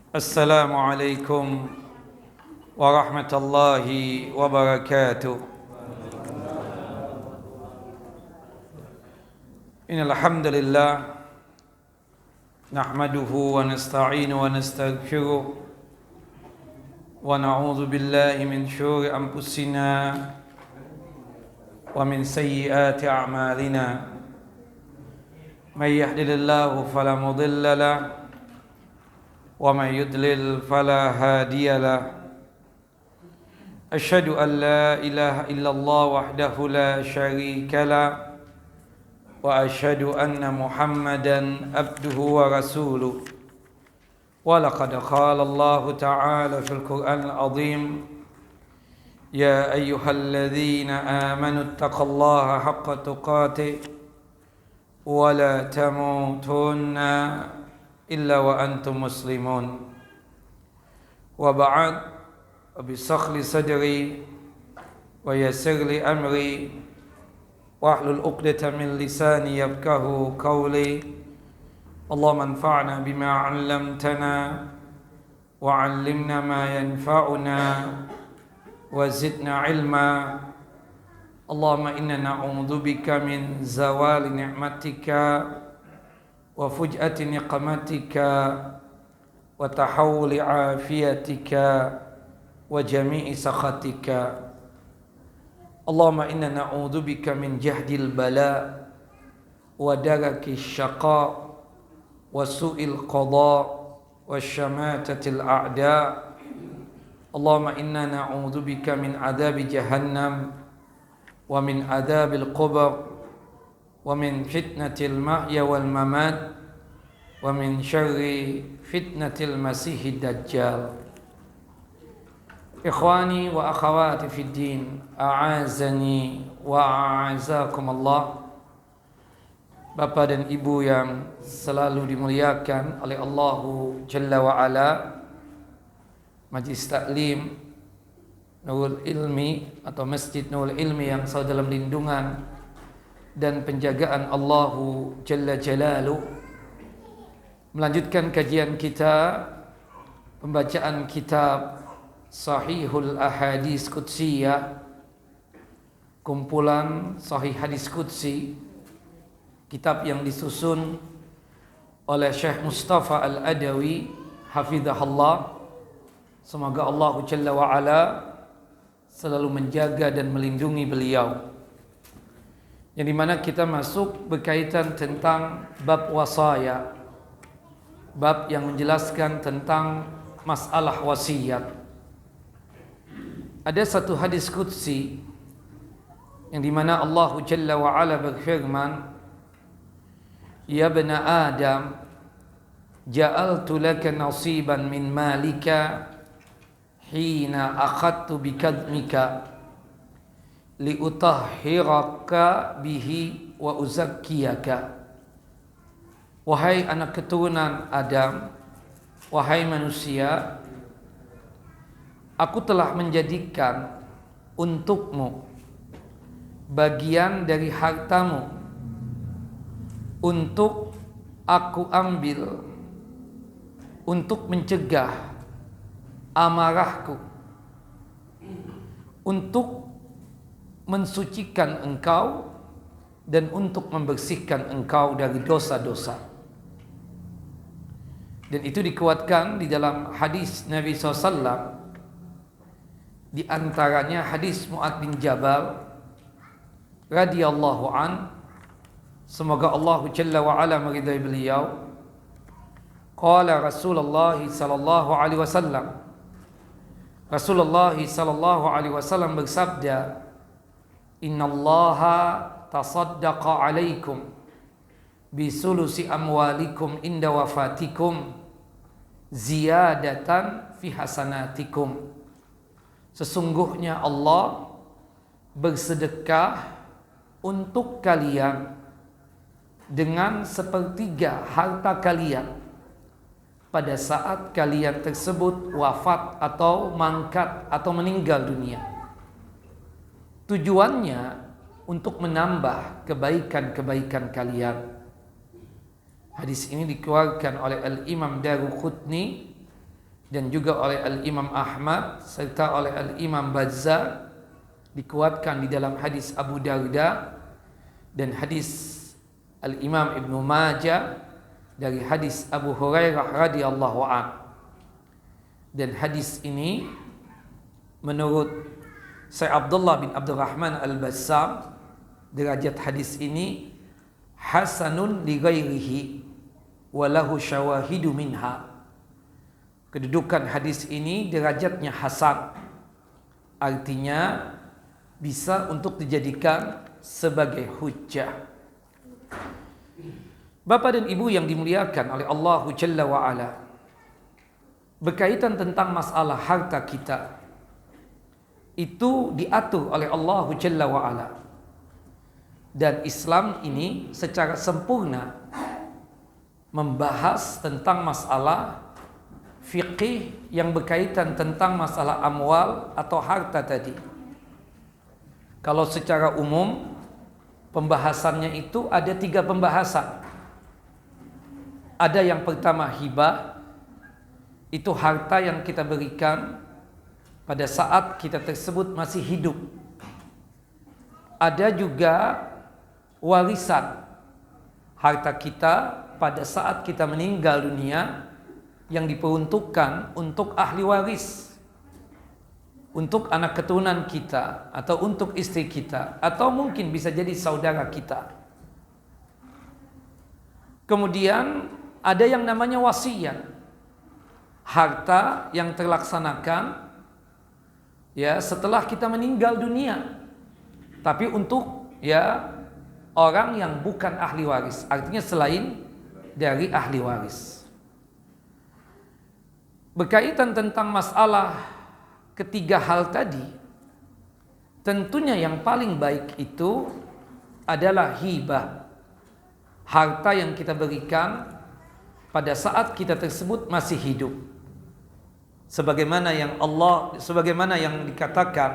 السلام عليكم ورحمة الله وبركاته. إن الحمد لله نحمده ونستعينه ونستغفره ونعوذ بالله من شرور أنفسنا ومن سيئات أعمالنا. من يهده الله فلا مضل له ومن يضلل فلا هادي له. أشهد أن لا إله إلا الله وحده لا شريك له وأشهد أن محمدا عبده ورسوله. ولقد قال الله تعالى في القرآن العظيم: يا أيها الذين آمنوا اتقوا الله حق تقاته ولا تموتن إلا وأنتم مسلمون. وبعد، وبشرح صدري ويسر لي أمري واحلل عقدة من لساني يفقهوا قولي. اللهم انفعنا بما علمتنا وعلمنا ما ينفعنا وزدنا علما. اللهم إنا نعوذ بك من زوال نعمتك وفجأة نقمتك وتحول عافيتك وجميع سخطك. اللهم إنا نعوذ بك من جهد البلاء ودرك الشقاء وسوء القضاء وشماتة الأعداء. اللهم إنا نعوذ بك من عذاب جهنم ومن عذاب القبر ومن فتنة المحيا والممات ومن شر فتنة المسيح الدجال. إخواني وأخواتي في الدين، أعزني وأعزكم الله. Bapak dan Ibu yang selalu dimuliakan oleh Allahu Jalla wa'ala, Majlis Taklim Nurul Ilmi atau Masjid Nurul Ilmi yang selalu dalam lindungan dan penjagaan Allahu Jalla Jalaluh. Melanjutkan kajian kita, pembacaan kitab Sahihul Ahadits Qudsiyah, kumpulan Sahih Hadis Qudsi, kitab yang disusun oleh Syekh Mustafa Al-Adawi hafizahullah. Semoga Allah Jalla wa'ala selalu menjaga dan melindungi beliau. Yang dimana kita masuk berkaitan tentang bab wasaya, bab yang menjelaskan tentang masalah wasiat. Ada satu hadis qudsi yang dimana Allah Jalla wa'ala berfirman: Ya bani Adam, ja'altu laka nasiban min malika hina akhadtu bikadmika liutahhiraka bihi wa uzakkiyaka. Wahai anak keturunan Adam, wahai manusia, aku telah menjadikan untukmu bagian dari hartamu untuk aku ambil untuk mencegah amarahku, untuk mensucikan engkau dan untuk membersihkan engkau dari dosa-dosa. Dan itu dikuatkan di dalam hadis Nabi SAW. Di antaranya hadis Mu'adz bin Jabal radhiyallahu an, semoga Allah Jalla wa'ala meridai beliau. Qala Rasulullah sallallahu alaihi wasallam, Rasulullah sallallahu alaihi wasallam bersabda: Innallaha tasaddaqa alaikum bisulusi amwalikum inda wafatikum ziyadatan fi hasanatikum. Sesungguhnya Allah bersedekah untuk kalian dengan sepertiga harta kalian pada saat kalian tersebut wafat atau mangkat atau meninggal dunia. Tujuannya untuk menambah kebaikan-kebaikan kalian. Hadis ini dikeluarkan oleh Al-Imam Daruqutni dan juga oleh Al-Imam Ahmad serta oleh Al-Imam Bazzar, dikuatkan di dalam hadis Abu Darda dan hadis Al-Imam Ibnu Majah dari hadis Abu Hurairah radhiyallahu anhu. Dan hadis ini menurut Syekh Abdullah bin Abdurrahman Al-Bassam, derajat hadis ini hasanun li ghairihi wa lahu syawahidu minha. Kedudukan hadis ini derajatnya hasan, artinya bisa untuk dijadikan sebagai hujjah. Bapak dan Ibu yang dimuliakan oleh Allah Jalla wa Ala, berkaitan tentang masalah harta kita, itu diatur oleh Allah Jalla wa Ala. Dan Islam ini secara sempurna membahas tentang masalah fiqih yang berkaitan tentang masalah amwal atau harta tadi. Kalau secara umum pembahasannya itu ada 3 pembahasan. Ada yang pertama hibah, itu harta yang kita berikan pada saat kita tersebut masih hidup. Ada juga warisan, harta kita pada saat kita meninggal dunia yang diperuntukkan untuk ahli waris, untuk anak keturunan kita atau untuk istri kita, atau mungkin bisa jadi saudara kita. Kemudian ada yang namanya wasiat, harta yang terlaksanakan ya setelah kita meninggal dunia, tapi untuk ya orang yang bukan ahli waris, artinya selain dari ahli waris. Berkaitan tentang masalah ketiga hal tadi, tentunya yang paling baik itu adalah hibah, harta yang kita berikan pada saat kita tersebut masih hidup. Sebagaimana yang dikatakan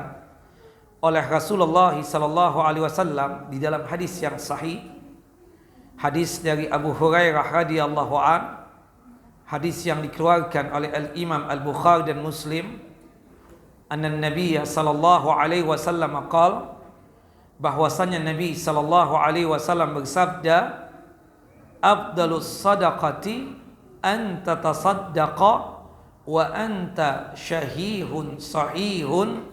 oleh Rasulullah sallallahu alaihi wasallam di dalam hadis yang sahih, hadis dari Abu Hurairah radhiyallahu an, hadis yang dikeluarkan oleh Al-Imam Al-Bukhari dan Muslim, anna Nabi sallallahu alaihi wasallam qala, bahwasanya Nabi sallallahu alaihi wasallam bersabda, afdalus sadaqati an tatasaddaqa wa anta syahihun sahihun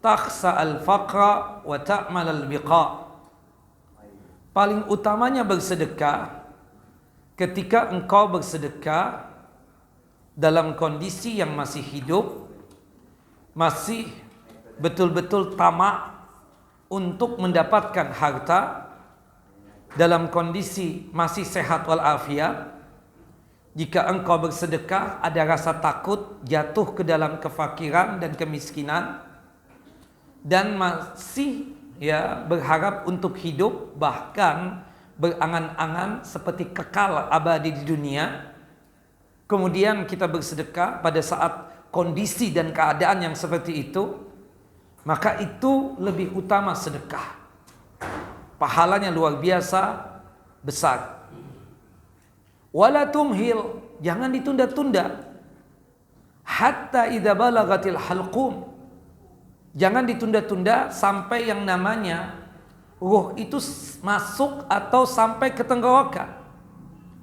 takhsa al-faqra wa ta'mal al-biqa. Paling utamanya bersedekah ketika engkau bersedekah dalam kondisi yang masih hidup, masih betul-betul tamak untuk mendapatkan harta, dalam kondisi masih sehat walafiat. Jika engkau bersedekah ada rasa takut jatuh ke dalam kefakiran dan kemiskinan, dan masih ya berharap untuk hidup, bahkan berangan-angan seperti kekal abadi di dunia. Kemudian kita bersedekah pada saat kondisi dan keadaan yang seperti itu, maka itu lebih utama sedekah. Pahalanya luar biasa besar. Wala tumhil, jangan ditunda-tunda. Hatta idza balagatil halqum, jangan ditunda-tunda sampai yang namanya ruh itu masuk atau sampai ke tenggorokan.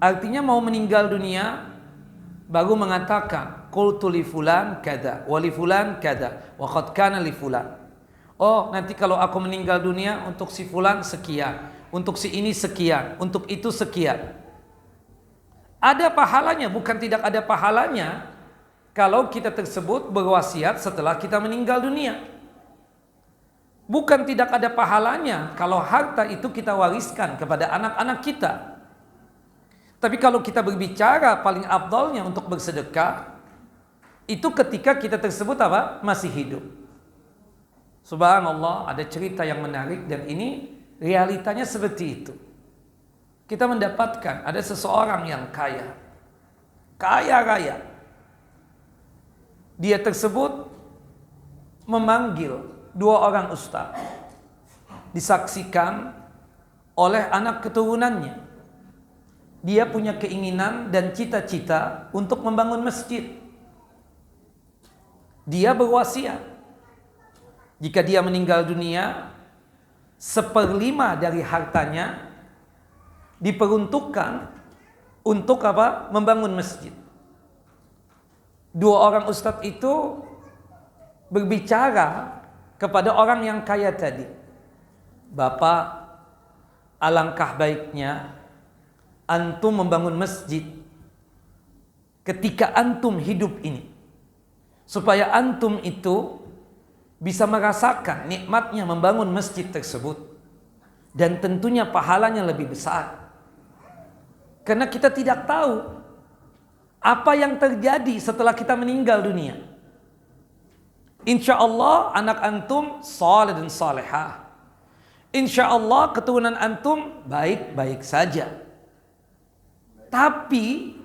Artinya mau meninggal dunia baru mengatakan qultu li fulan kada wa li fulan kada wa qad kana li fulan. Oh, nanti kalau aku meninggal dunia untuk si fulan sekian, untuk si ini sekian, untuk itu sekian. Ada pahalanya, bukan tidak ada pahalanya kalau kita tersebut berwasiat setelah kita meninggal dunia. Bukan tidak ada pahalanya kalau harta itu kita wariskan kepada anak-anak kita. Tapi kalau kita berbicara paling afdalnya untuk bersedekah, itu ketika kita tersebut apa? Masih hidup. Subhanallah, ada cerita yang menarik dan ini realitanya seperti itu. Kita mendapatkan ada seseorang yang kaya raya. Dia tersebut memanggil 2 orang ustaz, disaksikan oleh anak keturunannya. Dia punya keinginan dan cita-cita untuk membangun masjid. dia berwasiat. Jika dia meninggal dunia, 1/5 dari hartanya diperuntukkan untuk apa? Membangun masjid. 2 orang ustadz itu berbicara kepada orang yang kaya tadi. Bapak, alangkah baiknya antum membangun masjid ketika antum hidup ini, supaya antum itu bisa merasakan nikmatnya membangun masjid tersebut, dan tentunya pahalanya lebih besar. Karena kita tidak tahu apa yang terjadi setelah kita meninggal dunia. Insya Allah anak antum saleh dan salehah. Insya Allah keturunan antum baik-baik saja. Tapi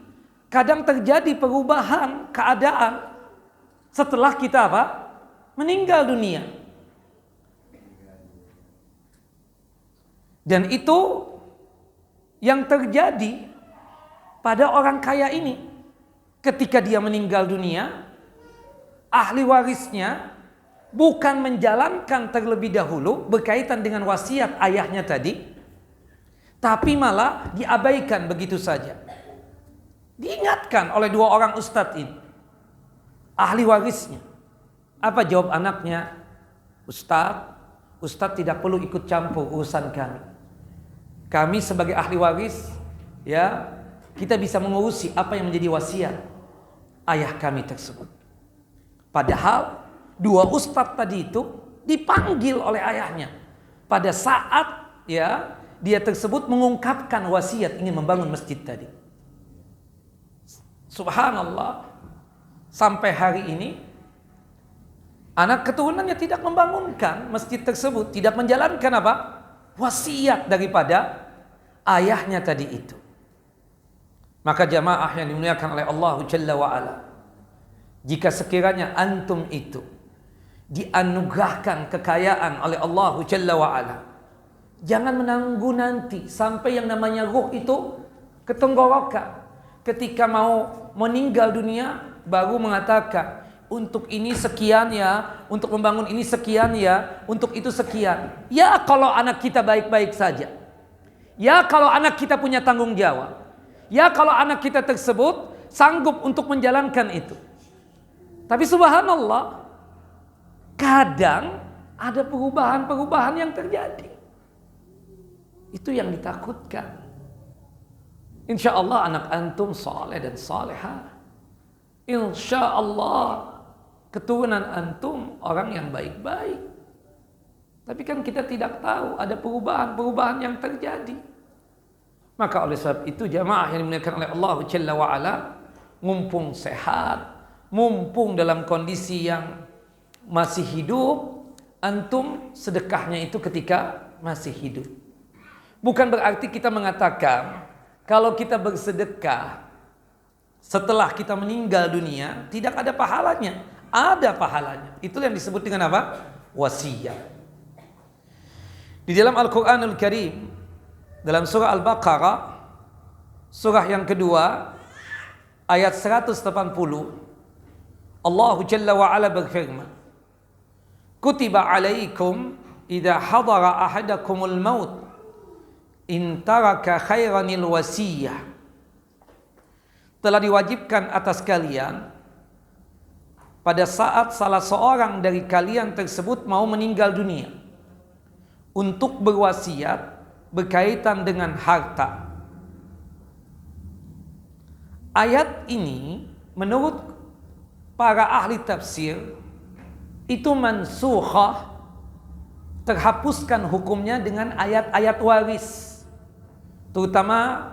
kadang terjadi perubahan keadaan setelah kita apa? Meninggal dunia. Dan itu yang terjadi pada orang kaya ini. Ketika dia meninggal dunia, ahli warisnya bukan menjalankan terlebih dahulu berkaitan dengan wasiat ayahnya tadi, tapi malah diabaikan begitu saja. Diingatkan oleh 2 orang ustadz ini, ahli warisnya. Apa jawab anaknya? Ustadz tidak perlu ikut campur urusan kami. Kami sebagai ahli waris, ya, kita bisa mengurusi apa yang menjadi wasiat ayah kami tersebut. Padahal 2 ustadz tadi itu dipanggil oleh ayahnya pada saat, ya, dia tersebut mengungkapkan wasiat ingin membangun masjid tadi. Subhanallah, sampai hari ini anak keturunannya tidak membangunkan masjid tersebut, tidak menjalankan apa? Wasiat daripada ayahnya tadi itu. Maka jamaah yang dimuliakan oleh Allah Jalla wa Ala, jika sekiranya antum itu dianugerahkan kekayaan oleh Allah Jalla wa Ala, jangan menunggu nanti sampai yang namanya ruh itu ketenggorokan. Ketika mau meninggal dunia baru mengatakan, untuk ini sekian ya, untuk membangun ini sekian ya, untuk itu sekian. Ya kalau anak kita baik-baik saja. Ya kalau anak kita punya tanggung jawab. Ya kalau anak kita tersebut sanggup untuk menjalankan itu. Tapi subhanallah, kadang ada perubahan-perubahan yang terjadi. Itu yang ditakutkan. Insya Allah anak antum saleh dan salehah. Insya Allah keturunan antum orang yang baik-baik. Tapi kan kita tidak tahu ada perubahan-perubahan yang terjadi. Maka oleh sebab itu jamaah yang dimuliakan oleh Allah Jalla wa Ala, mumpung sehat, mumpung dalam kondisi yang masih hidup, antum sedekahnya itu ketika masih hidup. Bukan berarti kita mengatakan kalau kita bersedekah setelah kita meninggal dunia tidak ada pahalanya. Ada pahalanya. Itu yang disebut dengan apa? Wasiat. Di dalam Al-Quranul Karim, dalam surah Al-Baqarah, surah yang kedua, ayat 180, Allah Jalla wa Ala berfirman, Kutiba alaikum idha hadara ahadakumul maut in taraka khairanil wasiyah. Telah diwajibkan atas kalian pada saat salah seorang dari kalian tersebut mau meninggal dunia untuk berwasiat berkaitan dengan harta. Ayat ini menurut para ahli tafsir itu mansukhah, terhapuskan hukumnya dengan ayat-ayat waris, terutama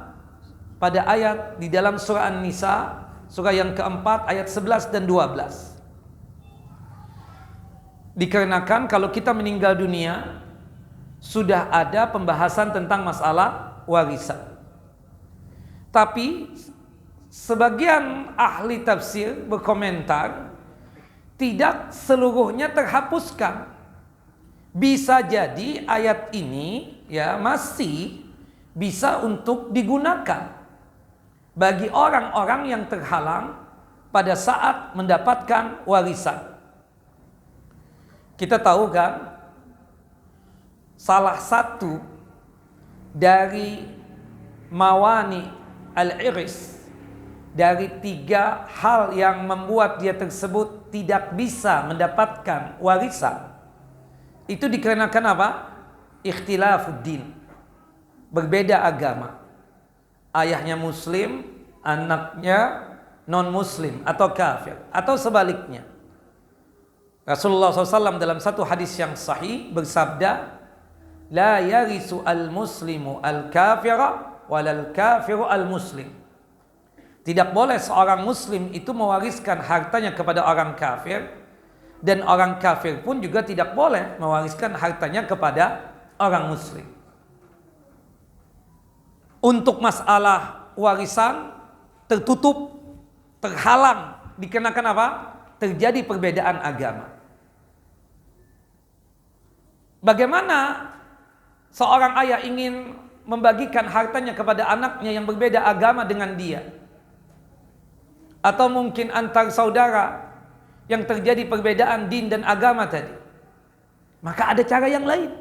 pada ayat di dalam surah An-Nisa, surah yang keempat ayat 11 dan 12. Dikarenakan kalau kita meninggal dunia sudah ada pembahasan tentang masalah warisan. Tapi sebagian ahli tafsir berkomentar tidak seluruhnya terhapuskan. Bisa jadi ayat ini ya masih bisa untuk digunakan bagi orang-orang yang terhalang pada saat mendapatkan warisan. Kita tahu kan, salah satu dari mawani al-iris, dari 3 hal yang membuat dia tersebut tidak bisa mendapatkan warisan, itu dikarenakan apa? Ikhtilafuddin, berbeda agama. Ayahnya muslim, anaknya non muslim atau kafir, atau sebaliknya. Rasulullah SAW dalam satu hadis yang sahih bersabda, la yarisu al-muslimu al-kafira walal kafiru al-muslim. Tidak boleh seorang muslim itu mewariskan hartanya kepada orang kafir, dan orang kafir pun juga tidak boleh mewariskan hartanya kepada orang muslim. Untuk masalah warisan tertutup, terhalang, dikenakan apa? Terjadi perbedaan agama. Bagaimana seorang ayah ingin membagikan hartanya kepada anaknya yang berbeda agama dengan dia? Atau mungkin antar saudara yang terjadi perbedaan din dan agama tadi. Maka ada cara yang lain.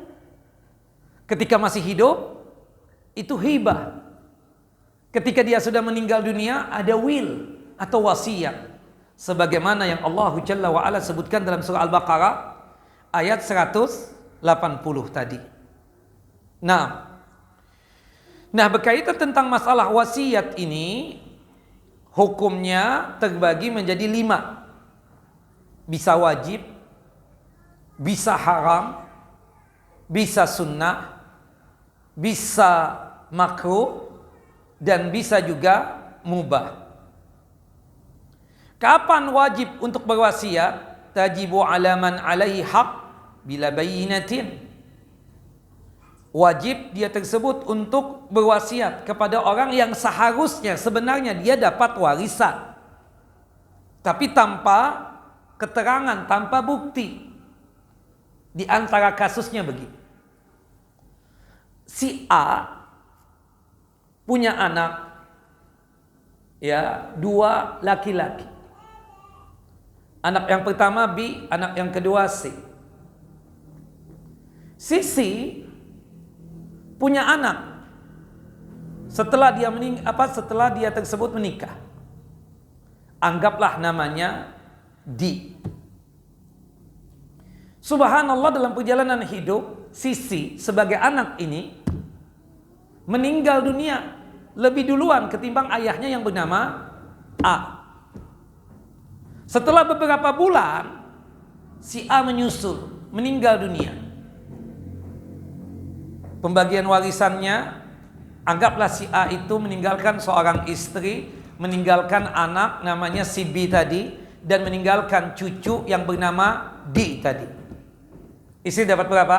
Ketika masih hidup, itu hibah. Ketika dia sudah meninggal dunia, ada will atau wasiat. Sebagaimana yang Allah Jalla wa'ala sebutkan dalam surah Al-Baqarah ayat 180 tadi. Nah, berkaitan tentang masalah wasiat ini, hukumnya terbagi menjadi 5. Bisa wajib, bisa haram, bisa sunnah, bisa makruh, dan bisa juga mubah. Kapan wajib untuk berwasiat? Tajibu ala man alaihi haq bila bayyinatin. Wajib dia tersebut untuk berwasiat kepada orang yang seharusnya sebenarnya dia dapat warisan, tapi tanpa keterangan, tanpa bukti. Di antara kasusnya begini. Si A punya anak, ya, 2 laki-laki. Anak yang pertama B, anak yang kedua C. Si C punya anak setelah dia tersebut menikah. Anggaplah namanya D. Subhanallah, dalam perjalanan hidup si C sebagai anak ini meninggal dunia lebih duluan ketimbang ayahnya yang bernama A. Setelah beberapa bulan, si A menyusul, meninggal dunia. Pembagian warisannya, anggaplah si A itu meninggalkan seorang istri, meninggalkan anak namanya si B tadi, dan meninggalkan cucu yang bernama D tadi. Istri dapat berapa?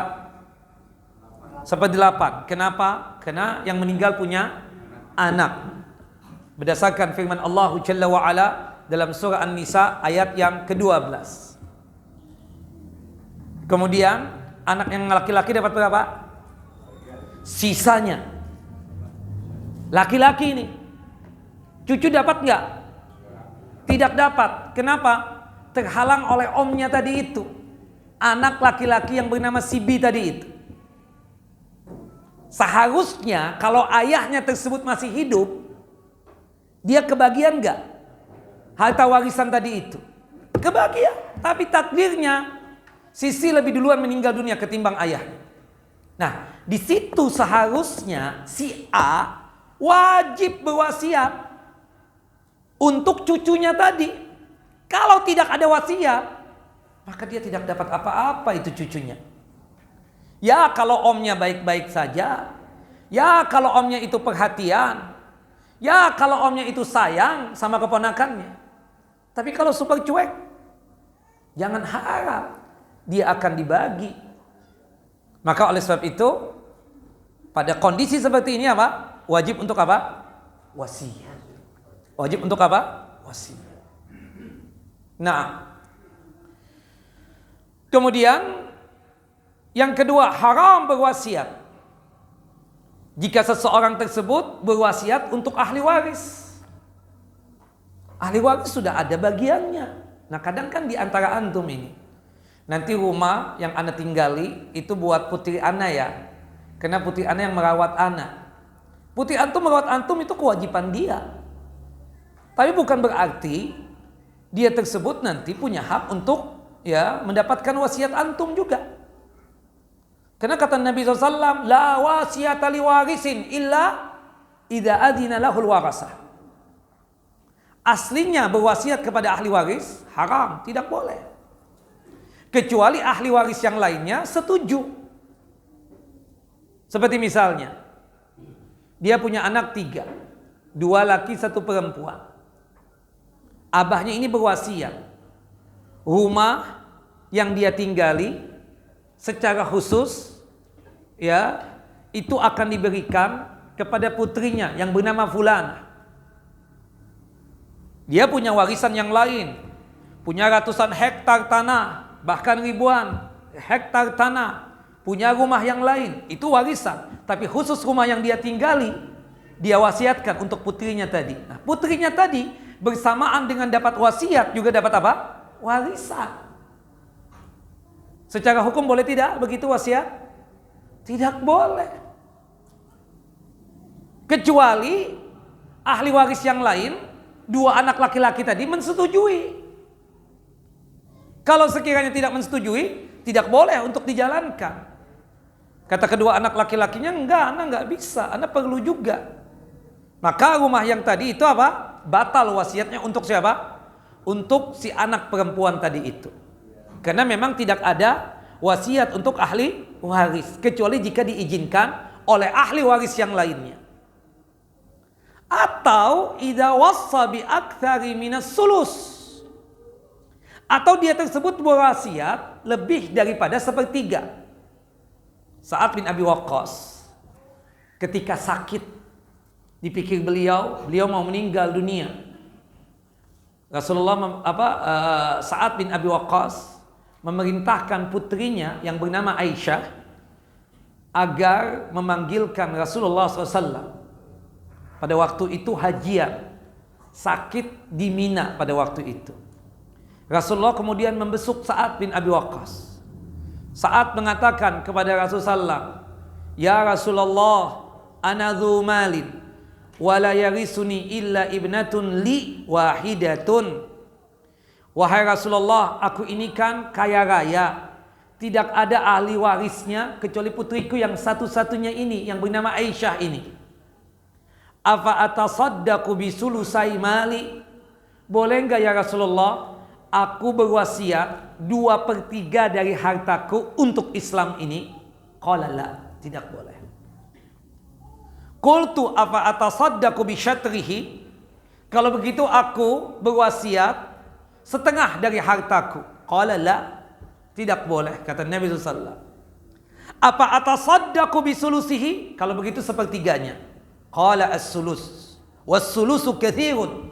1/8. Kenapa? Karena yang meninggal punya anak. Berdasarkan firman Allah Jalla wa'ala dalam surah An-Nisa ayat yang ke-12. Kemudian anak yang laki-laki dapat berapa? Sisanya. Laki-laki ini. Cucu dapat enggak? Tidak dapat. Kenapa? Terhalang oleh omnya tadi itu. Anak laki-laki yang bernama si B tadi itu. Seharusnya kalau ayahnya tersebut masih hidup, dia kebagian enggak harta warisan tadi itu? Kebagian. Tapi takdirnya Sisi lebih duluan meninggal dunia ketimbang ayahnya. Nah, di situ seharusnya si A wajib berwasiat untuk cucunya tadi. Kalau tidak ada wasiat, maka dia tidak dapat apa-apa itu cucunya. Ya kalau omnya baik-baik saja, ya kalau omnya itu perhatian, ya kalau omnya itu sayang sama keponakannya. Tapi kalau super cuek, jangan harap dia akan dibagi. Maka oleh sebab itu, pada kondisi seperti ini apa? Wajib untuk apa? Wasiat. Wajib untuk apa? Wasiat. Nah, kemudian yang kedua, haram berwasiat. Jika seseorang tersebut berwasiat untuk ahli waris. Ahli waris sudah ada bagiannya. Nah, kadang kan di antara antum ini nanti rumah yang ana tinggali itu buat putri ana ya, karena putri ana yang merawat ana. Putri antum merawat antum itu kewajiban dia. Tapi bukan berarti dia tersebut nanti punya hak untuk ya mendapatkan wasiat antum juga. Karena kata Nabi SAW, la wasiyata liwarisin illa idza adina lahul warasah. Aslinya berwasiat kepada ahli waris haram, tidak boleh. Kecuali ahli waris yang lainnya setuju. Seperti misalnya, dia punya anak 3, 2 laki 1 perempuan. Abahnya ini berwasiat, rumah yang dia tinggali secara khusus ya itu akan diberikan kepada putrinya yang bernama Fulana. Dia punya warisan yang lain, punya ratusan hektar tanah, bahkan ribuan hektar tanah, punya rumah yang lain, itu warisan. Tapi khusus rumah yang dia tinggali, dia wasiatkan untuk putrinya tadi. Nah, putrinya tadi bersamaan dengan dapat wasiat juga dapat apa? Warisan. Secara hukum boleh tidak begitu wasiat? Tidak boleh. Kecuali ahli waris yang lain, 2 anak laki-laki tadi mensetujui. Kalau sekiranya tidak mensetujui, tidak boleh untuk dijalankan. Kata kedua anak laki-lakinya, enggak, anak enggak bisa, anak perlu juga. Maka rumah yang tadi itu apa? Batal wasiatnya untuk siapa? Untuk si anak perempuan tadi itu. Karena memang tidak ada wasiat untuk ahli waris, kecuali jika diizinkan oleh ahli waris yang lainnya. Atau idza wassa bi aktsari minas sulus. Atau dia tersebut berwasiat lebih daripada 1/3. Sa'ad bin Abi Waqqas ketika sakit, dipikir beliau mau meninggal dunia. Rasulullah Sa'ad bin Abi Waqqas memerintahkan putrinya yang bernama Aisyah agar memanggilkan Rasulullah SAW. Pada waktu itu hajian, sakit di Mina pada waktu itu. Rasulullah kemudian membesuk Sa'ad bin Abi Waqqas. Sa'ad mengatakan kepada Rasulullah, ya Rasulullah, ana dzu malin wa la yarisuni illa ibnatun li wahidatun. Wahai Rasulullah, aku ini kan kaya raya, tidak ada ahli warisnya kecuali putriku yang satu-satunya ini, yang bernama Aisyah ini. Afa atasaddaqu bisulusai mali? Boleh enggak ya Rasulullah, aku berwasiat 2/3 dari hartaku untuk Islam ini? Qala la, tidak boleh. Qultu afa atasaddaqu bisyatrihi? Kalau begitu aku berwasiat setengah dari hartaku. Qala la, tidak boleh, kata Nabi SAW. Apa atasaddaqu bisulusihi? Kalau begitu 1/3-nya. Qala as-sulus was-sulusu katsirun.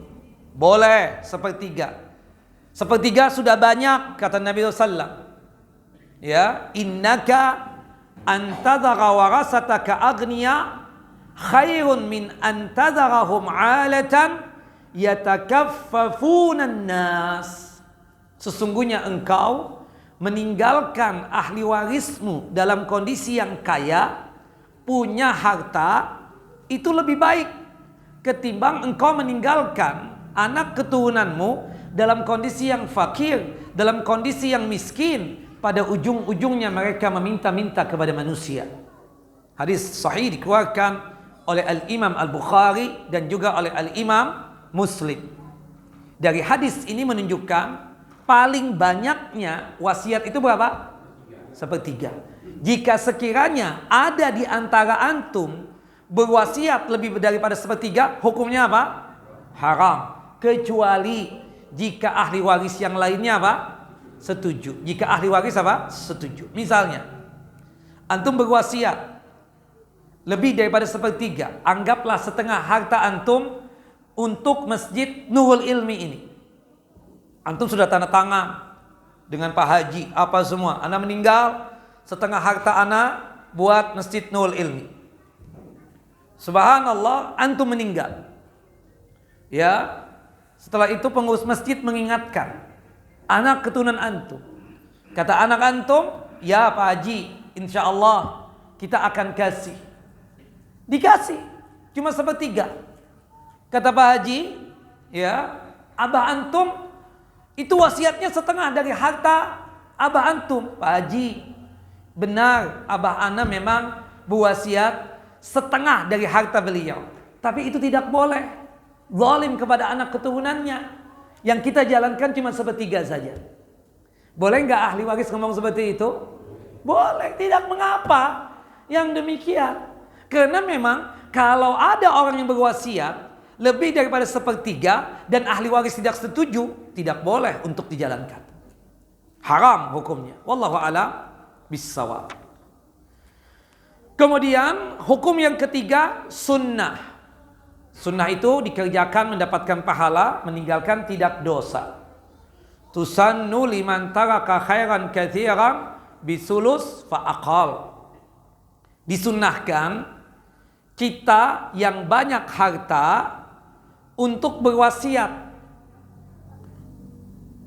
Boleh 1/3. 1/3 sudah banyak, kata Nabi SAW. Ya, innaka antadhara warasataka aghniya khairun min antadharahum 'alatan yatakaffafunan nas. Sesungguhnya engkau meninggalkan ahli warismu dalam kondisi yang kaya, punya harta, itu lebih baik ketimbang engkau meninggalkan anak keturunanmu dalam kondisi yang fakir, dalam kondisi yang miskin, pada ujung-ujungnya mereka meminta-minta kepada manusia. Hadis sahih dikeluarkan oleh Al-Imam Al-Bukhari dan juga oleh Al-Imam Muslim. Dari hadis ini menunjukkan paling banyaknya wasiat itu berapa? 1/3. Jika sekiranya ada di antara antum berwasiat lebih daripada 1/3, hukumnya apa? Haram. Kecuali jika ahli waris yang lainnya apa? Setuju. Jika ahli waris apa? Setuju. Misalnya, antum berwasiat lebih daripada 1/3, anggaplah setengah harta antum untuk Masjid Nurul Ilmi ini. Antum sudah tanda tangan dengan Pak Haji, apa semua. Ana meninggal, setengah harta ana buat Masjid Nurul Ilmi. Subhanallah, antum meninggal. Ya, setelah itu pengurus masjid mengingatkan anak keturunan antum, Kata anak antum, ya Pak Haji, insya Allah kita akan kasih. Dikasih, cuma sepertiga. Kata Pak Haji, ya, abah antum itu wasiatnya setengah dari harta abah antum. Pak Haji, benar, abah ana memang berwasiat setengah dari harta beliau. Tapi itu tidak boleh zalim kepada anak keturunannya. Yang kita jalankan cuma sepertiga saja. Boleh nggak ahli waris ngomong seperti itu? Boleh, tidak mengapa yang demikian. Karena memang kalau ada orang yang berwasiat lebih daripada sepertiga dan ahli waris tidak setuju, tidak boleh untuk dijalankan. Haram hukumnya. Wallahu a'lam bissawab. Kemudian hukum yang ketiga, sunnah. Sunnah itu dikerjakan mendapatkan pahala, meninggalkan tidak dosa. Tusannu liman taraka khairan katsiran bisulus fa aqal. Disunnahkan kita yang banyak harta untuk berwasiat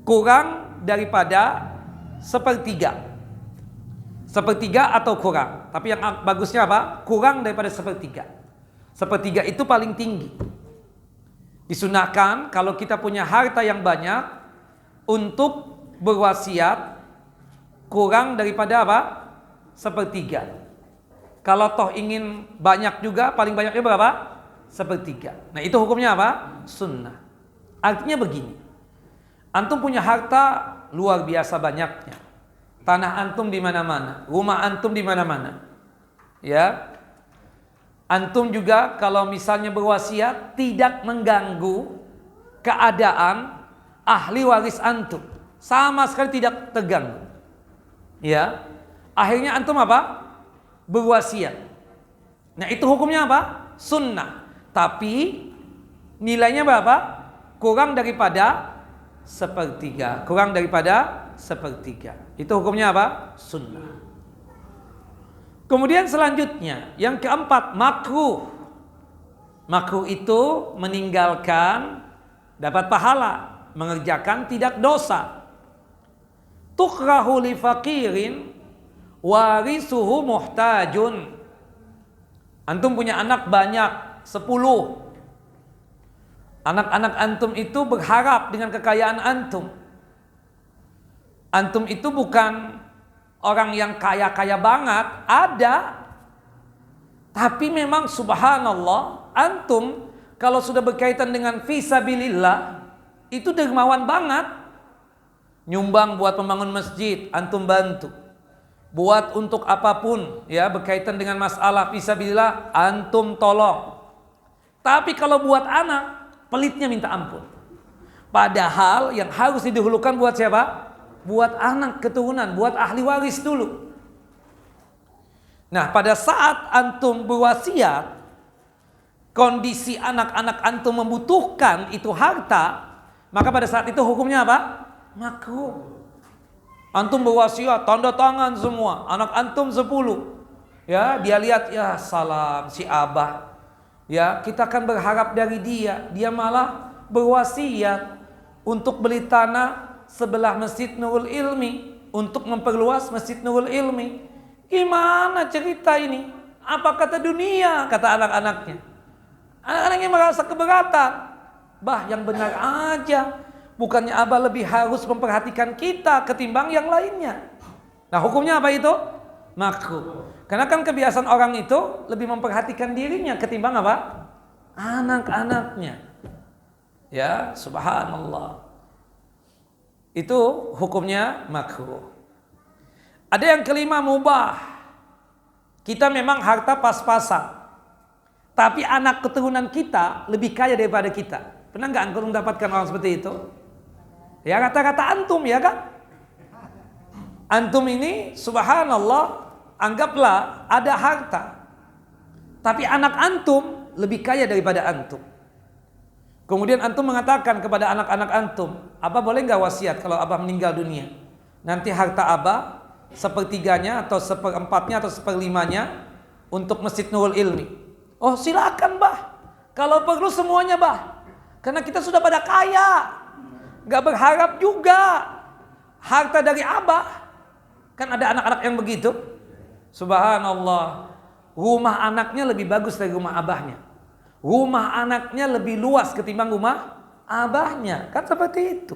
kurang daripada sepertiga. Sepertiga atau kurang. Tapi yang bagusnya apa? Kurang daripada sepertiga. Sepertiga itu paling tinggi. Disunahkan kalau kita punya harta yang banyak untuk berwasiat kurang daripada apa? Sepertiga. Kalau toh ingin banyak juga, paling banyaknya berapa? Sepertiga. Nah, itu hukumnya apa? Sunnah. Artinya begini. Antum punya harta luar biasa banyaknya. Tanah antum di mana-mana, rumah antum di mana-mana. Ya. Antum juga kalau misalnya berwasiat tidak mengganggu keadaan ahli waris antum. Sama sekali tidak terganggu. Ya. Akhirnya antum apa? Berwasiat. Nah, itu hukumnya apa? Sunnah. Tapi nilainya berapa? Kurang daripada sepertiga. Kurang daripada sepertiga. Itu hukumnya apa? Sunnah. Kemudian selanjutnya, yang keempat, makruh. Makruh itu meninggalkan dapat pahala, mengerjakan tidak dosa. Tukrahu li faqirin warisuhu muhtajun. Antum punya anak banyak, 10. Anak-anak antum itu berharap dengan kekayaan antum. Antum itu bukan orang yang kaya-kaya banget, ada. Tapi memang subhanallah, antum kalau sudah berkaitan dengan fisabilillah, itu dermawan banget. Nyumbang buat membangun masjid, antum bantu. Buat untuk apapun, ya, berkaitan dengan masalah fisabilillah, antum tolong. Tapi kalau buat anak, pelitnya minta ampun. Padahal yang harus didahulukan buat siapa? Buat anak keturunan, buat ahli waris dulu. Nah, pada saat antum berwasiat, kondisi anak-anak antum membutuhkan itu harta, maka pada saat itu hukumnya apa? Makruh. Antum berwasiat, tanda tangan semua, anak antum 10. Ya, dia lihat, ya salam si abah. Ya, kita akan berharap dari dia. Dia malah berwasiat untuk beli tanah sebelah Masjid Nurul Ilmi, untuk memperluas Masjid Nurul Ilmi. Gimana cerita ini? Apa kata dunia? Kata anak-anaknya. Anak-anaknya merasa keberatan. Bah, yang benar aja. Bukannya abah lebih harus memperhatikan kita ketimbang yang lainnya. Nah, hukumnya apa itu? Makruh. Karena kan kebiasaan orang itu lebih memperhatikan dirinya ketimbang apa? Anak-anaknya. Ya, subhanallah. Itu hukumnya makruh. Ada yang kelima, mubah. Kita memang harta pas-pasan, tapi anak keturunan kita lebih kaya daripada kita. Pernah nggak antum mendapatkan orang seperti itu? Ya, kata-kata antum, ya kan? Antum ini subhanallah, anggaplah ada harta, tapi anak antum lebih kaya daripada antum. Kemudian antum mengatakan kepada anak-anak antum, abah boleh nggak wasiat kalau abah meninggal dunia? Nanti harta abah sepertiganya atau seperempatnya atau seperlimanya untuk Masjid Nurul Ilmi. Oh, silakan bah. Kalau perlu semuanya bah. Karena kita sudah pada kaya. Nggak berharap juga harta dari abah. Kan ada anak-anak yang begitu. Subhanallah. Rumah anaknya lebih bagus dari rumah abahnya. Rumah anaknya lebih luas ketimbang rumah abahnya. Kan seperti itu.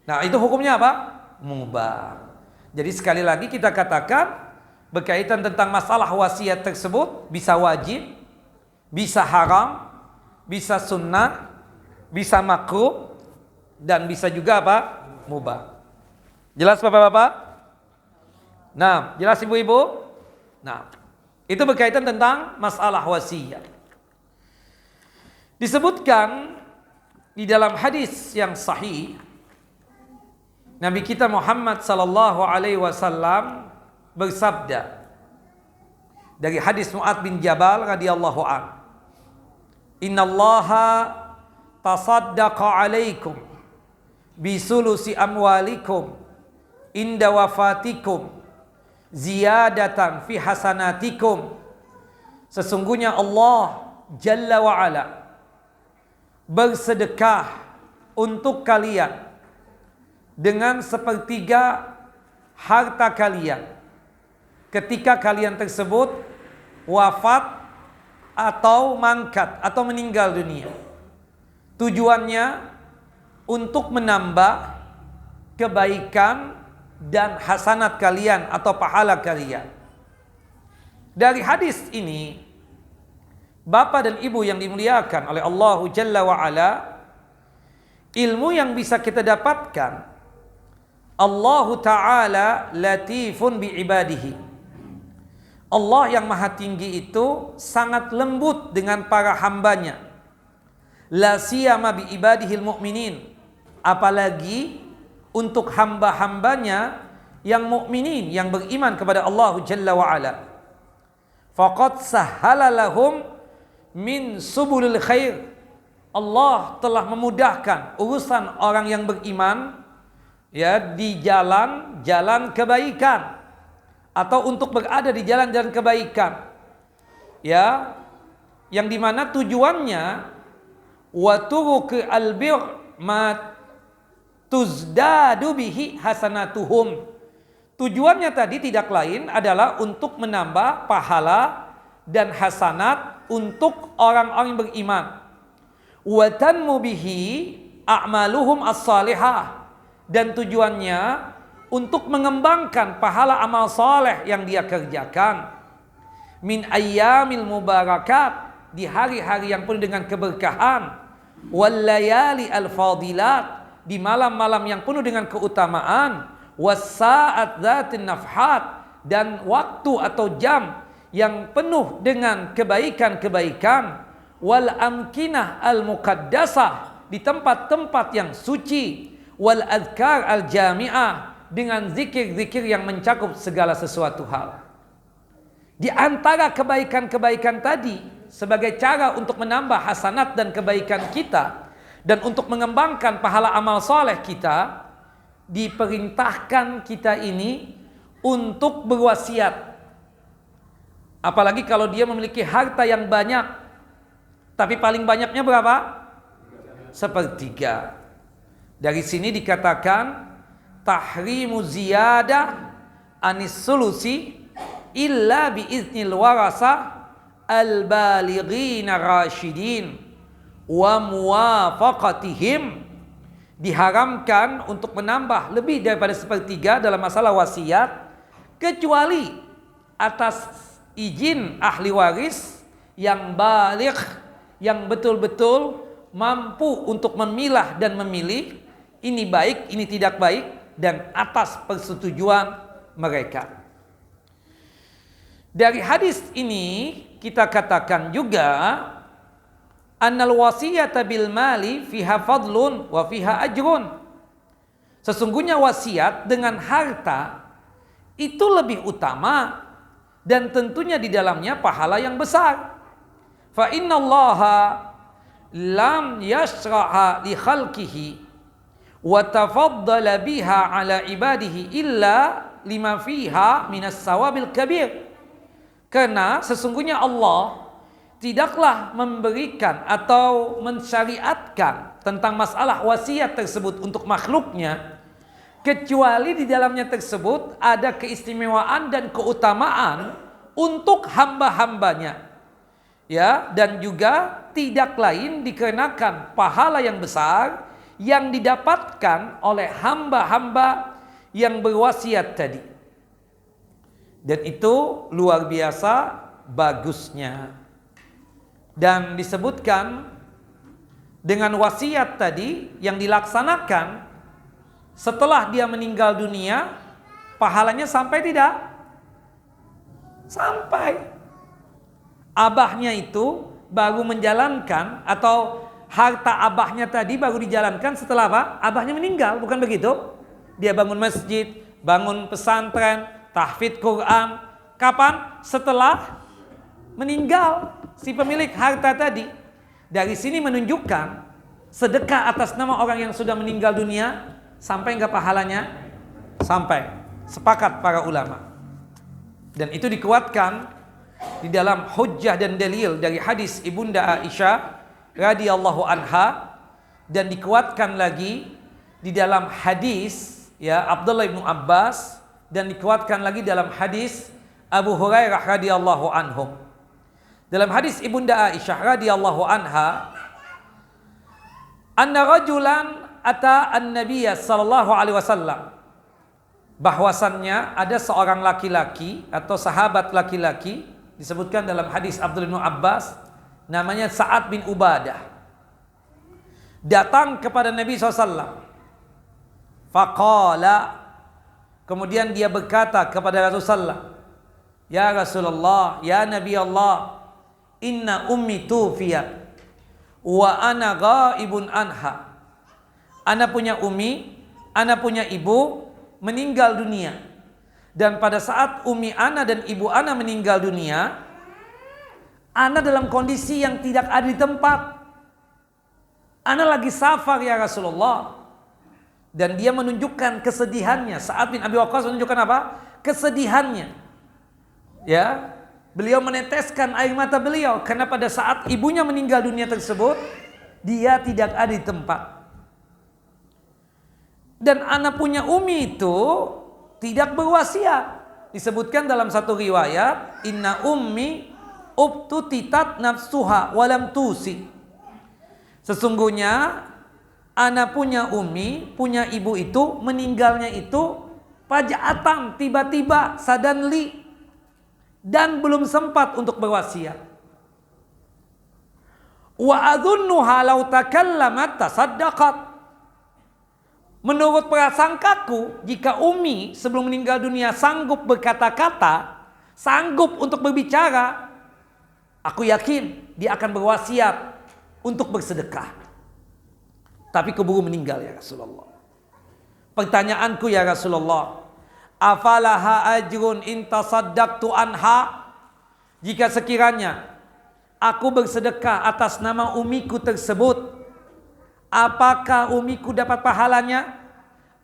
Nah, itu hukumnya apa? Mubah. Jadi sekali lagi kita katakan berkaitan tentang masalah wasiat tersebut bisa wajib, bisa haram, bisa sunnah, bisa makruh, dan bisa juga apa? Mubah. Jelas Bapak-bapak? Nah, jelas Ibu-ibu? Nah, itu berkaitan tentang masalah wasiat. Disebutkan di dalam hadis yang sahih, Nabi kita Muhammad sallallahu alaihi wasallam bersabda dari hadis Mu'adz bin Jabal radhiyallahu an, "Innallaha tasaddaqa alaikum bisulusi amwalikum inda wafatikum ziyadatan fi hasanatikum." Sesungguhnya Allah Jalla wa Ala bersedekah untuk kalian dengan sepertiga harta kalian ketika kalian tersebut wafat atau mangkat atau meninggal dunia. Tujuannya untuk menambah kebaikan dan hasanat kalian atau pahala kalian. Dari hadis ini, Bapak dan Ibu yang dimuliakan oleh Allah Jalla wa Ala, ilmu yang bisa kita dapatkan, Allah Ta'ala latifun bi ibadihi. Allah yang maha tinggi itu sangat lembut dengan para hambanya. La siyama bi ibadihil mu'minin. Apalagi untuk hamba-hambanya yang mukminin, yang beriman kepada Allah Jalla wa Ala. Faqad sahhala lahum min subulil khair. Allah telah memudahkan urusan orang yang beriman ya di jalan-jalan kebaikan atau untuk berada di jalan-jalan kebaikan. Ya, yang dimana tujuannya wa turuq albir ma tuzdadu bihi hasanatuhum. Tujuannya tadi tidak lain adalah untuk menambah pahala dan hasanat untuk orang-orang beriman. Wa tanmu bihi a'maluhum as-salihah, dan tujuannya untuk mengembangkan pahala amal saleh yang dia kerjakan. Min ayyamil mubarakat, di hari-hari yang penuh dengan keberkahan. Wal layali al-fadilat, di malam-malam yang penuh dengan keutamaan. Was sa'at dzatin nafhat, dan waktu atau jam yang penuh dengan kebaikan-kebaikan. Wal amkinah al-muqaddasah, di tempat-tempat yang suci. Wal adhkar al-jami'ah, dengan zikir-zikir yang mencakup segala sesuatu hal. Di antara kebaikan-kebaikan tadi, sebagai cara untuk menambah hasanat dan kebaikan kita, dan untuk mengembangkan pahala amal soleh kita, diperintahkan kita ini untuk berwasiat. Apalagi kalau dia memiliki harta yang banyak, tapi paling banyaknya berapa? Sepertiga. Dari sini dikatakan tahrimu ziyadah anis sulusi illa biiznil warasa al-balighina rasyidin wa muwafaqatihim. Diharamkan untuk menambah lebih daripada sepertiga dalam masalah wasiat, kecuali atas izin ahli waris yang baligh, yang betul-betul mampu untuk memilah dan memilih ini baik, ini tidak baik, dan atas persetujuan mereka. Dari hadis ini kita katakan juga annal wasiyata bil mali fiha fadlun wa fiha ajrun. Sesungguhnya wasiat dengan harta itu lebih utama dan tentunya di dalamnya pahala yang besar. Fa innallaha lam yasraha li khalqihi wa tafaddala biha ala ibadihi illa lima fiha minas sawabil kabir. Karena sesungguhnya Allah tidaklah memberikan atau mensyariatkan tentang masalah wasiat tersebut untuk makhluknya kecuali di dalamnya tersebut ada keistimewaan dan keutamaan untuk hamba-hambanya. Ya, dan juga tidak lain dikarenakan pahala yang besar yang didapatkan oleh hamba-hamba yang berwasiat tadi. Dan itu luar biasa bagusnya. Dan disebutkan dengan wasiat tadi yang dilaksanakan setelah dia meninggal dunia, pahalanya sampai tidak? Sampai. Abahnya itu baru menjalankan, atau harta abahnya tadi baru dijalankan setelah apa? Abahnya meninggal, bukan begitu? Dia bangun masjid, bangun pesantren, tahfidz Quran. Kapan? Setelah meninggal si pemilik harta tadi. Dari sini menunjukkan sedekah atas nama orang yang sudah meninggal dunia sampai enggak pahalanya? Sampai. Sepakat para ulama. Dan itu dikuatkan di dalam hujjah dan dalil dari hadis Ibunda Aisyah radhiyallahu anha, dan dikuatkan lagi di dalam hadis ya Abdullah bin Abbas, dan dikuatkan lagi dalam hadis Abu Hurairah radhiyallahu anhum. Dalam hadis Ibunda Aisyah radhiyallahu anha, anna rajulan ata an-nabiyya sallallahu alaihi wasallam, bahwasannya ada seorang laki-laki atau sahabat laki-laki, disebutkan dalam hadis Abdullah bin Abbas, namanya Sa'ad bin Ubadah, datang kepada Nabi SAW. Faqala, kemudian dia berkata kepada Rasulullah, ya Rasulullah, ya Nabi Allah, inna ummi tufiyat wa ana ghaibun anha. Ana punya umi, ana punya ibu meninggal dunia. Dan pada saat umi ana dan ibu ana meninggal dunia, ana dalam kondisi yang tidak ada di tempat. Ana lagi safar ya Rasulullah. Dan dia menunjukkan kesedihannya. Sa'ad bin Abi Waqqas menunjukkan apa? Kesedihannya. Ya, beliau meneteskan air mata beliau karena pada saat ibunya meninggal dunia tersebut, dia tidak ada di tempat. Dan anak punya umi itu tidak berwasiat. Disebutkan dalam satu riwayat, inna ummi ubtutitat nafsuha walam tusi. Sesungguhnya anak punya umi, punya ibu itu meninggalnya itu pajaatan, tiba-tiba suddenly, dan belum sempat untuk berwasiat. Wa adhunnuha law takallamat tasaddaqat. Menurut prasangkaku, jika umi sebelum meninggal dunia sanggup berkata-kata, sanggup untuk berbicara, aku yakin dia akan berwasiat untuk bersedekah. Tapi keburu meninggal ya Rasulullah. Pertanyaanku ya Rasulullah, afalaha ajrun in tasaddaqtu anha? Jika sekiranya aku bersedekah atas nama umiku tersebut, apakah umiku dapat pahalanya?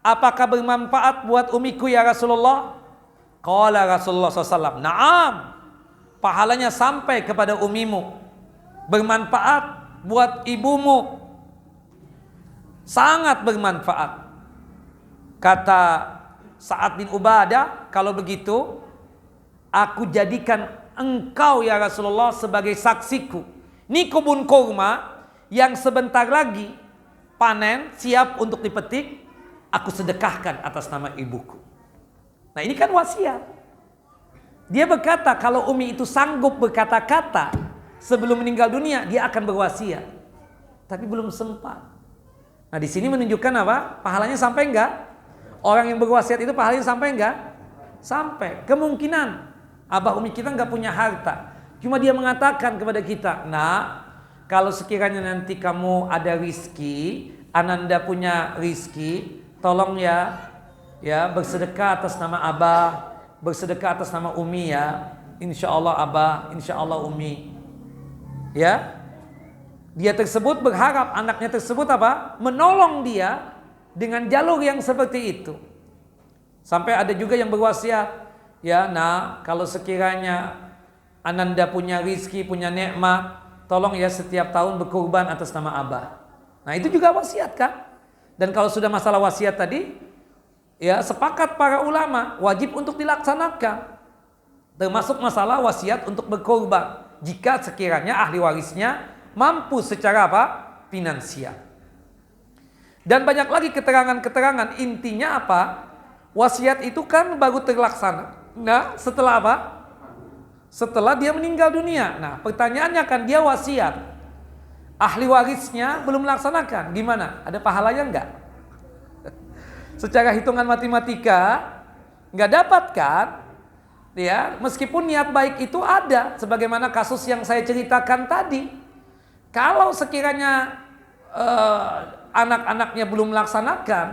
Apakah bermanfaat buat umiku ya Rasulullah? Qala Rasulullah SAW, na'am, pahalanya sampai kepada umimu, bermanfaat buat ibumu, sangat bermanfaat. Kata Sa'ad bin Ubadah, kalau begitu aku jadikan engkau ya Rasulullah sebagai saksiku. Ini kebun kurma yang sebentar lagi panen, siap untuk dipetik, aku sedekahkan atas nama ibuku. Nah ini kan wasiat. Dia berkata kalau umi itu sanggup berkata-kata sebelum meninggal dunia, dia akan berwasiat. Tapi belum sempat. Nah di sini menunjukkan apa? Pahalanya sampai enggak? Orang yang berwasiat itu pahalanya sampai enggak? Sampai. Kemungkinan abah umi kita enggak punya harta. Cuma dia mengatakan kepada kita, nah kalau sekiranya nanti kamu ada rizki, ananda punya rizki, tolong ya bersedekah atas nama abah, bersedekah atas nama umi ya. Insya Allah abah, insya Allah umi. Ya, dia tersebut berharap anaknya tersebut apa? Menolong dia dengan jalur yang seperti itu. Sampai ada juga yang berwasiat, ya, nah kalau sekiranya ananda punya rizki, punya nikmat, tolong ya setiap tahun berkurban atas nama abah. Nah itu juga wasiat kan? Dan kalau sudah masalah wasiat tadi, ya sepakat para ulama wajib untuk dilaksanakan. Termasuk masalah wasiat untuk berkorban jika sekiranya ahli warisnya mampu secara apa? Finansial. Dan banyak lagi keterangan-keterangan, intinya apa? Wasiat itu kan baru terlaksana. Nah, setelah apa? Setelah dia meninggal dunia. Nah, pertanyaannya kan dia wasiat. Ahli warisnya belum melaksanakan. Gimana? Ada pahalanya enggak? Secara hitungan matematika enggak dapat kan? Ya, meskipun niat baik itu ada, sebagaimana kasus yang saya ceritakan tadi. Kalau sekiranya anak-anaknya belum melaksanakan,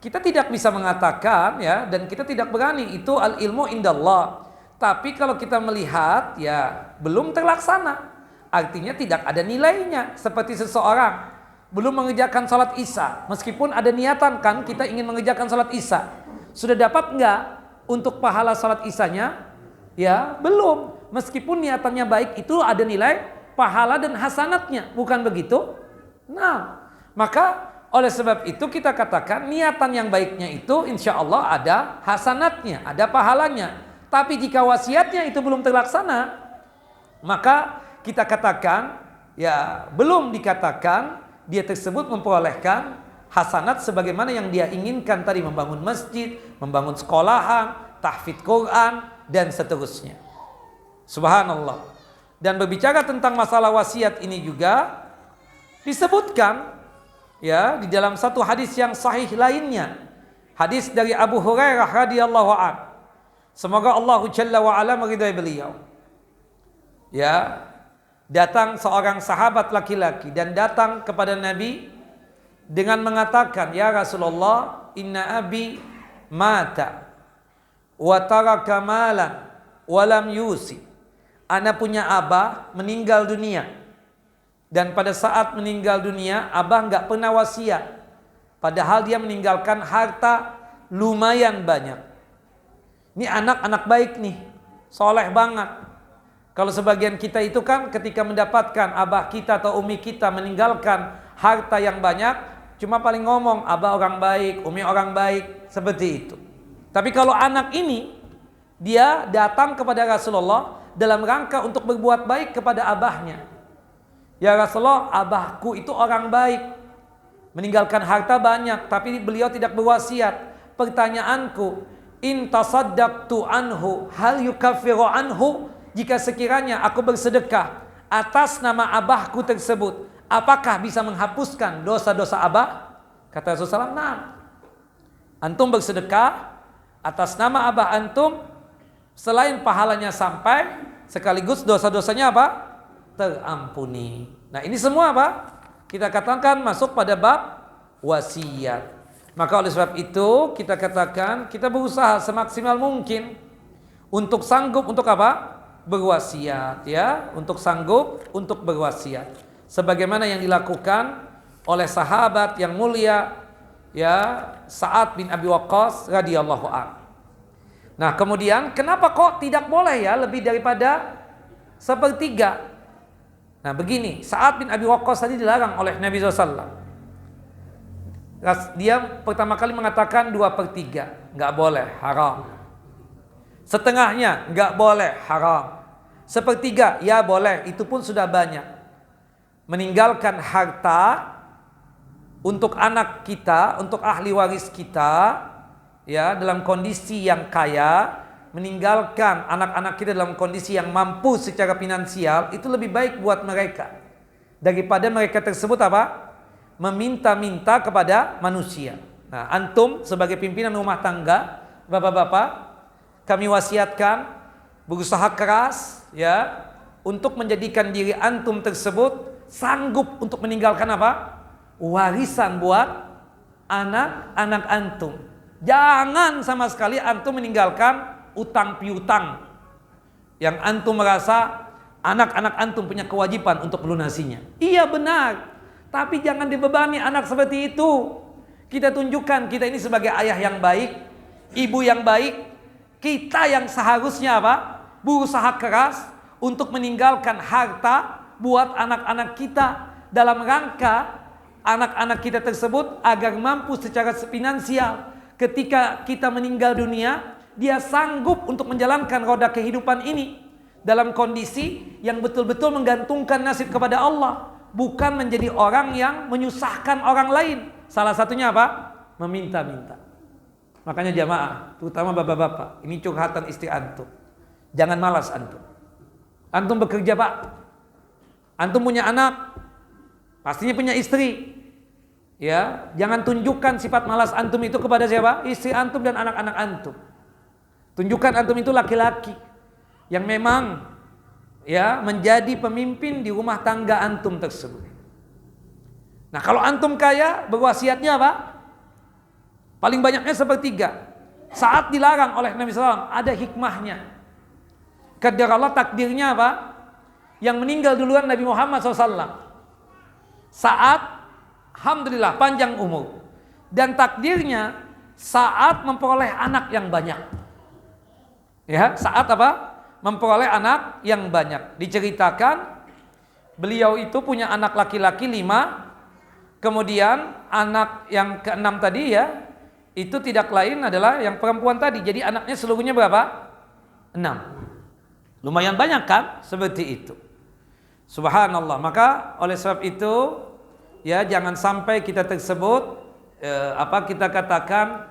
kita tidak bisa mengatakan ya, dan kita tidak berani, itu al ilmu indallah. Tapi kalau kita melihat ya belum terlaksana, artinya tidak ada nilainya. Seperti seseorang belum mengerjakan salat isya, meskipun ada niatan kan kita ingin mengerjakan salat isya, sudah dapat enggak untuk pahala salat isyanya? Ya belum, meskipun niatannya baik, itu ada nilai pahala dan hasanatnya, bukan begitu? Nah, maka oleh sebab itu kita katakan niatan yang baiknya itu insya Allah ada hasanatnya, ada pahalanya. Tapi jika wasiatnya itu belum terlaksana, maka kita katakan ya belum dikatakan dia tersebut memperolehkan hasanat sebagaimana yang dia inginkan tadi, membangun masjid, membangun sekolahan, tahfidz Quran dan seterusnya. Subhanallah. Dan berbicara tentang masalah wasiat ini juga disebutkan ya di dalam satu hadis yang sahih lainnya, hadis dari Abu Hurairah radhiyallahu anhu. Semoga Allah Jalla wa ala meridai beliau. Ya, datang seorang sahabat laki-laki dan datang kepada Nabi dengan mengatakan, "Ya Rasulullah, inna abi mata wa taraka malan wa lam yusi." Ana punya abah meninggal dunia, dan pada saat meninggal dunia abah enggak pernah wasiat, padahal dia meninggalkan harta lumayan banyak. Ini anak-anak baik nih, soleh banget. Kalau sebagian kita itu kan ketika mendapatkan abah kita atau umi kita meninggalkan harta yang banyak, cuma paling ngomong abah orang baik, umi orang baik, seperti itu. Tapi kalau anak ini, dia datang kepada Rasulullah dalam rangka untuk berbuat baik kepada abahnya. Ya Rasulullah, abahku itu orang baik, meninggalkan harta banyak, tapi beliau tidak berwasiat. Pertanyaanku, in tasaddaqtu anhu hal yukaffiru anhu, jika sekiranya aku bersedekah atas nama abahku tersebut, apakah bisa menghapuskan dosa-dosa abah? Kata Rasulullah, nah, antum bersedekah atas nama abah antum, selain pahalanya sampai, sekaligus dosa-dosanya apa? Terampuni. Nah, ini semua apa? Kita katakan masuk pada bab wasiat. Maka oleh sebab itu kita katakan kita berusaha semaksimal mungkin untuk sanggup untuk apa? Berwasiat, ya, untuk sanggup untuk berwasiat. Sebagaimana yang dilakukan oleh sahabat yang mulia, ya, Sa'ad bin Abi Waqqas radhiyallahu anhu. Nah, kemudian kenapa kok tidak boleh ya lebih daripada sepertiga? Nah, begini, Sa'ad bin Abi Waqqas tadi dilarang oleh Nabi SAW. Dia pertama kali mengatakan 2/3, nggak boleh, haram. Setengahnya nggak boleh, haram. Sepertiga, ya boleh, itu pun sudah banyak. Meninggalkan harta untuk anak kita, untuk ahli waris kita, ya, dalam kondisi yang kaya, meninggalkan anak-anak kita dalam kondisi yang mampu secara finansial, itu lebih baik buat mereka daripada mereka tersebut apa? Meminta-minta kepada manusia. Nah, antum sebagai pimpinan rumah tangga, bapak-bapak, kami wasiatkan berusaha keras ya untuk menjadikan diri antum tersebut sanggup untuk meninggalkan apa? Warisan buat anak-anak antum. Jangan sama sekali antum meninggalkan utang piutang yang antum merasa anak-anak antum punya kewajiban untuk melunasinya. Iya benar. Tapi jangan dibebani anak seperti itu. Kita tunjukkan kita ini sebagai ayah yang baik, ibu yang baik. Kita yang seharusnya apa? Berusaha keras untuk meninggalkan harta buat anak-anak kita dalam rangka anak-anak kita tersebut agar mampu secara finansial. ketika kita meninggal dunia, dia sanggup untuk menjalankan roda kehidupan ini dalam kondisi yang betul-betul menggantungkan nasib kepada Allah, bukan menjadi orang yang menyusahkan orang lain. Salah satunya apa? Meminta-minta. Makanya jamaah, terutama bapak-bapak, ini curhatan istri antum. Jangan malas antum. Antum bekerja pak, antum punya anak, pastinya punya istri. Ya, jangan tunjukkan sifat malas antum itu kepada siapa? Istri antum dan anak-anak antum. Tunjukkan antum itu laki-laki yang memang ya menjadi pemimpin di rumah tangga antum tersebut. Nah, kalau antum kaya, berwasiatnya apa? Paling banyaknya sepertiga. Saat dilarang oleh Nabi SAW, ada hikmahnya. Qadar Allah, takdirnya apa? Yang meninggal duluan Nabi Muhammad SAW. Saat, alhamdulillah, panjang umur. Dan takdirnya saat memperoleh anak yang banyak. Ya, saat apa? Memperoleh anak yang banyak. Diceritakan beliau itu punya anak laki-laki 5. Kemudian anak yang ke-6 tadi ya, itu tidak lain adalah yang perempuan tadi. Jadi anaknya seluruhnya berapa? 6. Lumayan banyak kan? Seperti itu. Subhanallah. Maka oleh sebab itu ya, jangan sampai kita tersebut kita katakan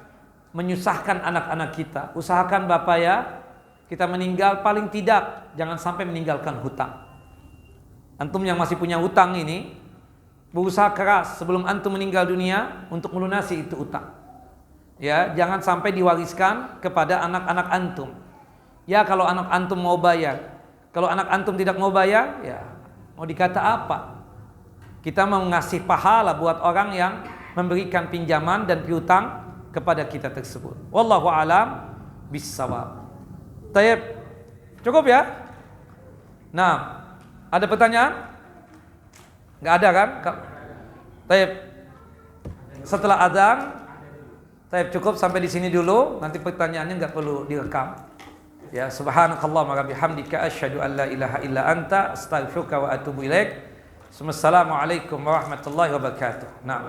menyusahkan anak-anak kita. Usahakan bapak ya, kita meninggal paling tidak jangan sampai meninggalkan hutang. Antum yang masih punya hutang ini, berusaha keras sebelum antum meninggal dunia untuk melunasi itu hutang. Ya, jangan sampai diwariskan kepada anak-anak antum. Ya, kalau anak antum mau bayar, kalau anak antum tidak mau bayar, ya mau dikata apa? Kita mau ngasih pahala buat orang yang memberikan pinjaman dan piutang kepada kita tersebut. Wallahu a'lam bissawab. Tayyib. Cukup ya? Nah, ada pertanyaan? Enggak ada kan? Tayyib. Setelah azan, tayyib, cukup sampai di sini dulu. Nanti pertanyaannya enggak perlu direkam. Ya, subhanakallahumma wa bihamdika asyhadu an la ilaha illa anta astaghfiruka wa atubu ilaik. Assalamualaikum warahmatullahi wabarakatuh. Nah.